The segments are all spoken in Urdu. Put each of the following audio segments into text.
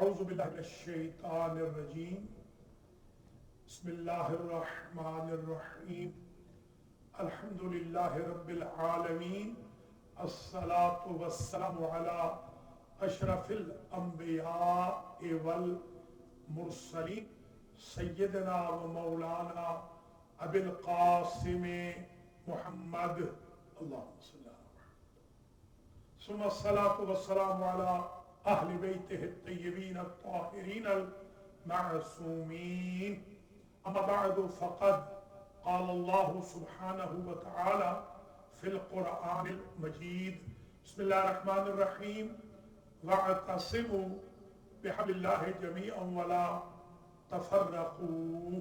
اعوذ باللہ من الشیطان الرجیم بسم اللہ الرحمن الرحیم الحمد للہ رب العالمین الصلاة والسلام علی اشرف الانبیاء والمرسلین سیدنا و مولانا ابی القاسم محمد اللہم صلی اللہ علیہ وسلم ثم الصلاة والسلام علی اہل بیتہ الطیبین الطاہرین المعصومین اما بعد فقد قال اللہ سبحانہ وتعالی فی القرآن المجید بسم اللہ الرحمن الرحیم واعتصموا بحبل اللہ جمیعا ولا تفرقوا.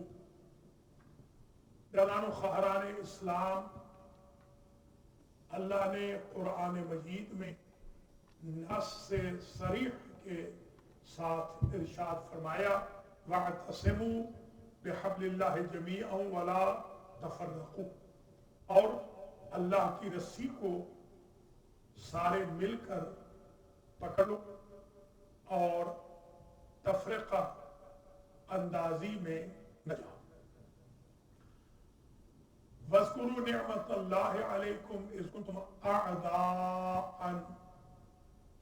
برادران و خواہران اسلام، اللہ نے قرآن مجید میں نص سے صریح کے ساتھ ارشاد فرمایا وَاعْتَصِمُوا بِحَبْلِ اللَّهِ جَمِيعًا وَلَا تَفَرَّقُوا، اور اللہ کی رسی کو سارے مل کر پکڑو اور تفرقہ اندازی میں نہ جاؤ. وَاذْكُرُوا نِعْمَةَ اللَّهِ عَلَيْكُمْ إِذْ كُنْتُمْ أَعْدَاءً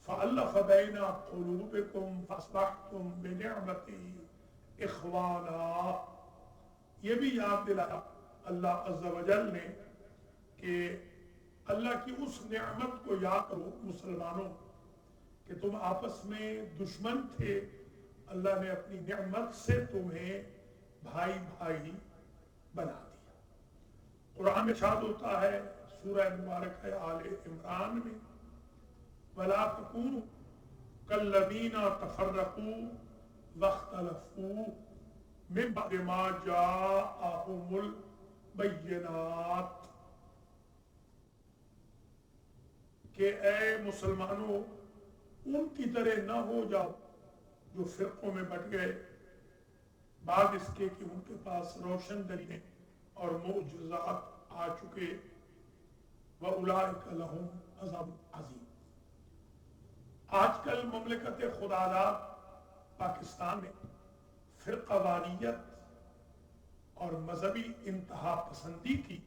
فَأَلَّفَ بَيْنَ قُلُوبِكُمْ فَأَصْبَحْتُمْ بِنِعْمَتِهِ إِخْوَانًا. یہ بھی یاد دلایا اللہ عز و جل نے کہ اللہ کی اس نعمت کو یاد کرو مسلمانوں کہ تم آپس میں دشمن تھے، اللہ نے اپنی نعمت سے تمہیں بھائی بھائی بنا دیا. قرآن میں ارشاد ہوتا ہے سورہ مبارک ہے آل عمران میں وَلَا تَكُونُوا كَالَّذِينَ تَفَرَّقُوا وَاخْتَلَفُوا مِن بَعْدِ مَا جَاءَهُمُ الْبَيِّنَاتُ. کہ اے مسلمانوں ان کی طرح نہ ہو جاؤ جو فرقوں میں بٹ گئے بعد اس کے کہ ان کے پاس روشن دلیلیں اور معجزات آ چکے. وَأُولَئِكَ لَهُمْ عَذَابٌ عَظِيمٌ. آج کل مملکت خداداد پاکستان میں فرقہ واریت اور مذہبی انتہا پسندی کی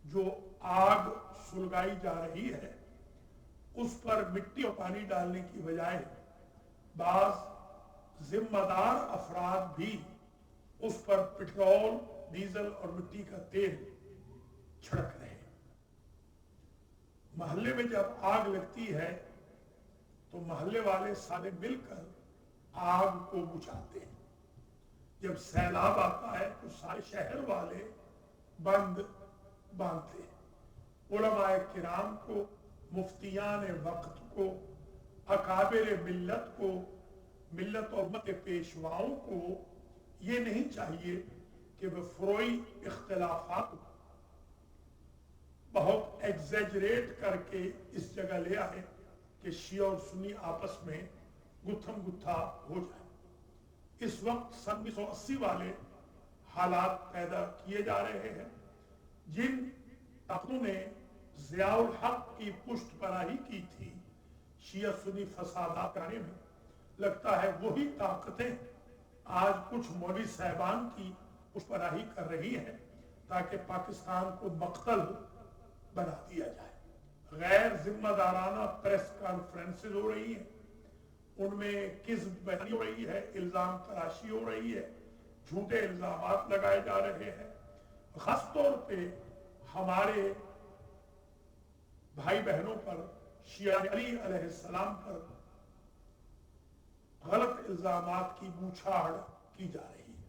جو آگ سلگائی جا رہی ہے اس پر مٹی اور پانی ڈالنے کی بجائے بعض ذمہ دار افراد بھی اس پر پٹرول، ڈیزل اور مٹی کا تیل چھڑک رہے ہیں. محلے میں جب آگ لگتی ہے تو محلے والے سارے مل کر آگ کو بجھاتے ہیں. جب سیلاب آتا ہے تو سارے شہر والے بند باندھتے ہیں. علماء کرام کو، مفتیان وقت کو، اکابر ملت کو، ملت اور امت پیشواؤں کو یہ نہیں چاہیے کہ وہ فروعی اختلافات کو بہت ایگزیجریٹ کر کے اس جگہ لے آئے کہ شیعہ اور سنی آپس میں گتھم گتھا ہو جائے. اس وقت 1980 والے حالات پیدا کیے جا رہے ہیں جن طاقتوں نے ضیاء الحق کی پشت پناہی کی تھی شیعہ سنی فسادات کرنے میں. لگتا ہے وہی طاقتیں آج کچھ مولوی صاحبان کی پشت پناہی کر رہی ہیں تاکہ پاکستان کو مقتل بنا دیا جائے. غیر ذمہ دارانہ پریس کانفرنسز ہو رہی ہیں، ان میں کذب بیانی ہو رہی ہے، الزام تراشی ہو رہی ہے، جھوٹے الزامات لگائے جا رہے ہیں. خاص طور پہ ہمارے بھائی بہنوں پر، شیعہ علی علیہ السلام پر غلط الزامات کی بوچھاڑ کی جا رہی ہے.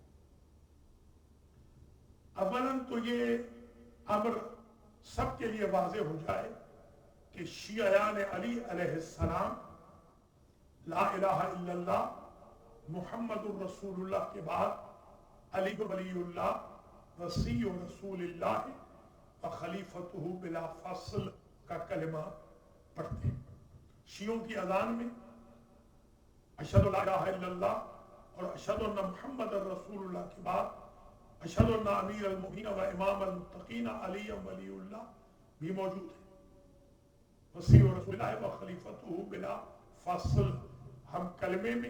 اولاً تو یہ امر سب کے لیے واضح ہو جائے کہ شیعیان علی علیہ السلام لا الہ الا اللہ محمد الرسول اللہ کے بعد علی ولی اللہ وصی رسول اللہ و خلیفتہ بلا فصل کا کلمہ پڑھتے ہیں. شیعوں کی اذان میں اشہد لا الہ الا اللہ اور اشہد ان محمد الرسول اللہ کے بعد اشہد ان امیر المؤمنین و امام المتقین علی ولی اللہ بھی موجود ہے. وصی رسول اللہ و خلیفتہ بلا فصل. ہم کلمے میں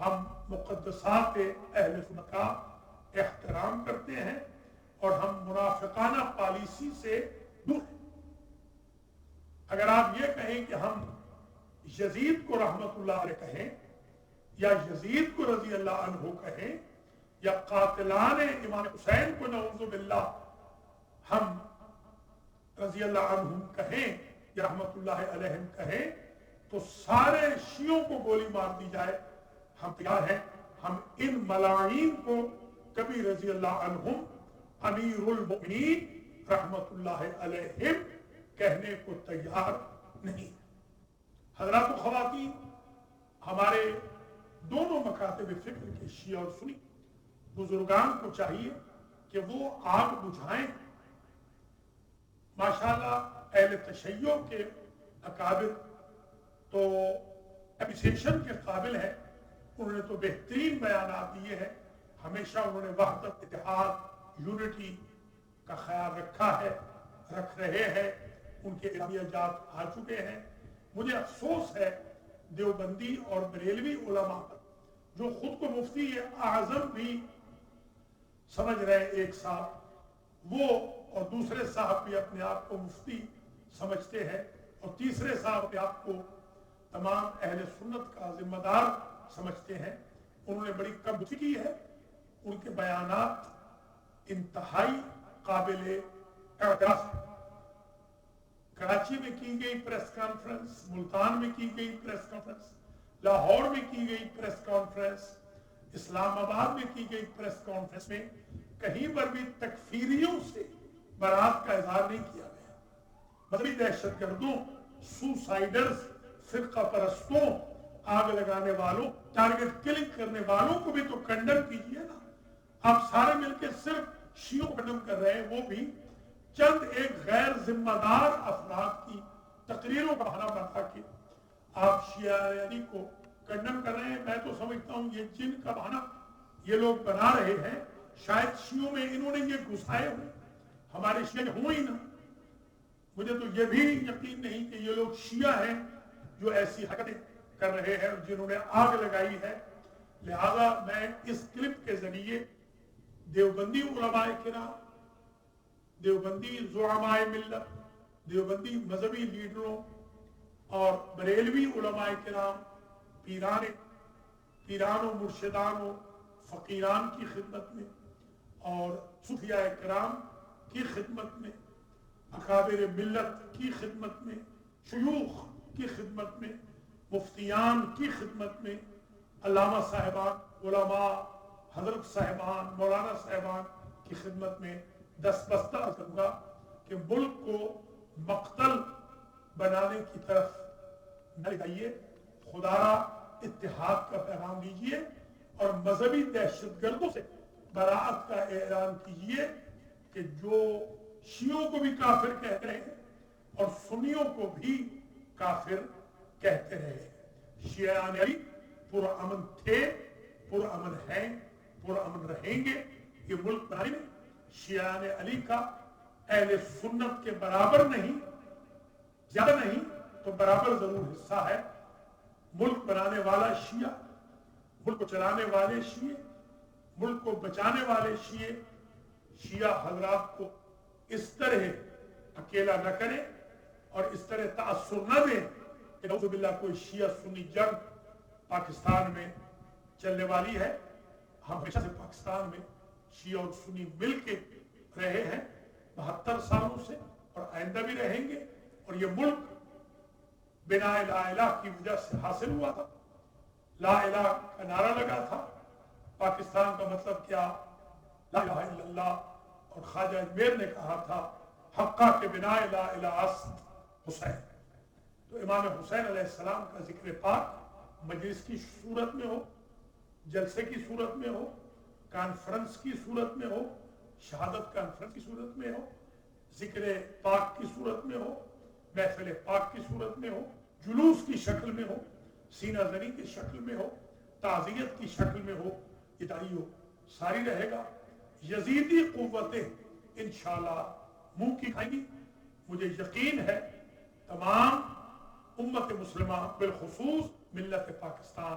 ہم مقدسات اہل سنت کا احترام کرتے ہیں اور ہم منافقانہ پالیسی سے دور ہیں۔ اگر آپ یہ کہیں کہ ہم یزید کو رحمت اللہ علیہ کہیں یا یزید کو رضی اللہ عنہ کہیں یا قاتلان امام حسین کو نعوذ باللہ ہم رضی اللہ عنہم کہیں یا رحمت اللہ علیہم کہیں تو سارے شیعوں کو گولی مار دی جائے، ہم تیار ہیں۔ ہم ان ملاعین کو کبھی رضی اللہ عنہم امیر المؤمنین رحمت اللہ علیہم کہنے کو تیار نہیں۔ حضرات و خواتین، ہمارے دونوں مکاتب فکر کے شیعہ اور سنی بزرگان کو چاہیے کہ وہ آگ بجھائیں۔ ماشاءاللہ اہل تشیع کے اکابر تو اپریسیشن کے قابل ہیں، انہوں نے تو بہترین بیانات دیے ہیں، ہمیشہ انہوں نے وحدت، اتحاد، یونٹی کا خیال رکھا ہے، رکھ رہے ہیں، ان کے اعلامیہ جات آ چکے ہیں۔ مجھے افسوس ہے دیوبندی اور بریلوی علماء پر جو خود کو مفتی اعظم بھی سمجھ رہے ہیں ایک صاحب، وہ اور دوسرے صاحب بھی اپنے آپ کو مفتی سمجھتے ہیں اور تیسرے صاحب اپنے آپ کو تمام اہل سنت کا ذمہ دار سمجھتے ہیں۔ انہوں نے بڑی کم کی ہے، ان کے بیانات انتہائی قابل اعتراض ہیں۔ کراچی میں کی گئی پریس کانفرنس، ملتان میں کی گئی پریس کانفرنس، لاہور میں کی گئی پریس کانفرنس، اسلام آباد میں کی گئی پریس کانفرنس میں کہیں پر بھی تکفیریوں سے برات کا اظہار نہیں کیا گیا۔ مذہبی دہشت گردوں، سوسائڈرز، فرقہ پرستوں، آگ لگانے والوں، ٹارگٹ کلنگ کرنے والوں کو بھی تو کنڈم کیجئے نا۔ آپ سارے مل کے صرف شیعوں کو کنڈم کر رہے ہیں، وہ بھی چند ایک غیر ذمہ دار افراد کی تقریروں کا بہانہ بنا کے آپ شیعہ علی کو کنڈم کر رہے ہیں۔ میں تو سمجھتا ہوں یہ جن کا بہانہ یہ لوگ بنا رہے ہیں، شاید شیعوں میں انہوں نے یہ گھسائے ہوئے، ہمارے شیعہ ہوں ہی نہ۔ مجھے تو یہ بھی یقین نہیں کہ یہ لوگ شیعہ ہیں جو ایسی حرکتیں کر رہے ہیں اور جنہوں نے آگ لگائی ہے۔ لہذا میں اس کلپ کے ذریعے دیوبندی علماء کرام، دیوبندی زعماء ملت، دیوبندی مذہبی لیڈروں اور بریلوی علماء کرام، پیران و مرشدان و فقیران کی خدمت میں اور صوفیاء کرام کی خدمت میں، اکابر ملت کی خدمت میں، شیوخ کی خدمت میں، مفتیان کی خدمت میں، علامہ صاحبان، علماء، حضرت صاحبان، مولانا صاحبان کی خدمت میں دستبستہ کروں گا کہ ملک کو مقتل بنانے کی طرف نہ جائیے، خدا را اتحاد کا پیغام دیجیے اور مذہبی دہشت گردوں سے براعت کا اعلان کیجیے کہ جو شیعوں کو بھی کافر کہتے رہے اور سنیوں کو بھی کافر کہتے رہے۔ شیعان علی پرامن تھے، پرامن ہیں، پرامن رہیں گے۔ یہ ملک بنانے میں شیعان علی کا اہل سنت کے برابر نہیں، زیادہ نہیں تو برابر ضرور حصہ ہے۔ ملک بنانے والا شیعہ، ملک کو چلانے والے شیعہ، ملک کو بچانے والے شیعہ، شیعہ حضرات کو اس طرح اکیلا نہ کریں اور اس طرح تأثر نہ دیں کہ نعوذ باللہ کوئی شیعہ سنی جنگ پاکستان میں چلنے والی ہے۔ ہم ہمیشہ سے پاکستان میں شیعہ اور سنی مل کے رہے ہیں 72 سالوں سے اور آئندہ بھی رہیں گے، اور یہ ملک بنا لا الہ کی وجہ سے حاصل ہوا تھا۔ لا الہ کا نعرہ لگا تھا۔ پاکستان کا مطلب کیا؟ لا الہ الا اللہ۔ اور خواجہ اجمیر نے کہا تھا حقہ کے بنا لا الہ است حسین۔ تو امام حسین علیہ السلام کا ذکر پاک مجلس کی صورت میں ہو، جلسے کی صورت میں ہو، کانفرنس کی صورت میں ہو، شہادت کانفرنس کی صورت میں ہو، ذکر پاک کی صورت میں ہو، محفل پاک کی صورت میں ہو، جلوس کی شکل میں ہو، سینہ زنی کی شکل میں ہو، تعزیت کی شکل میں ہو، یہ ساری رہے گا۔ یزیدی قوتیں انشاءاللہ منہ کی کھائیں گی۔ مجھے یقین ہے تمام امت مسلمہ بالخصوص ملت پاکستان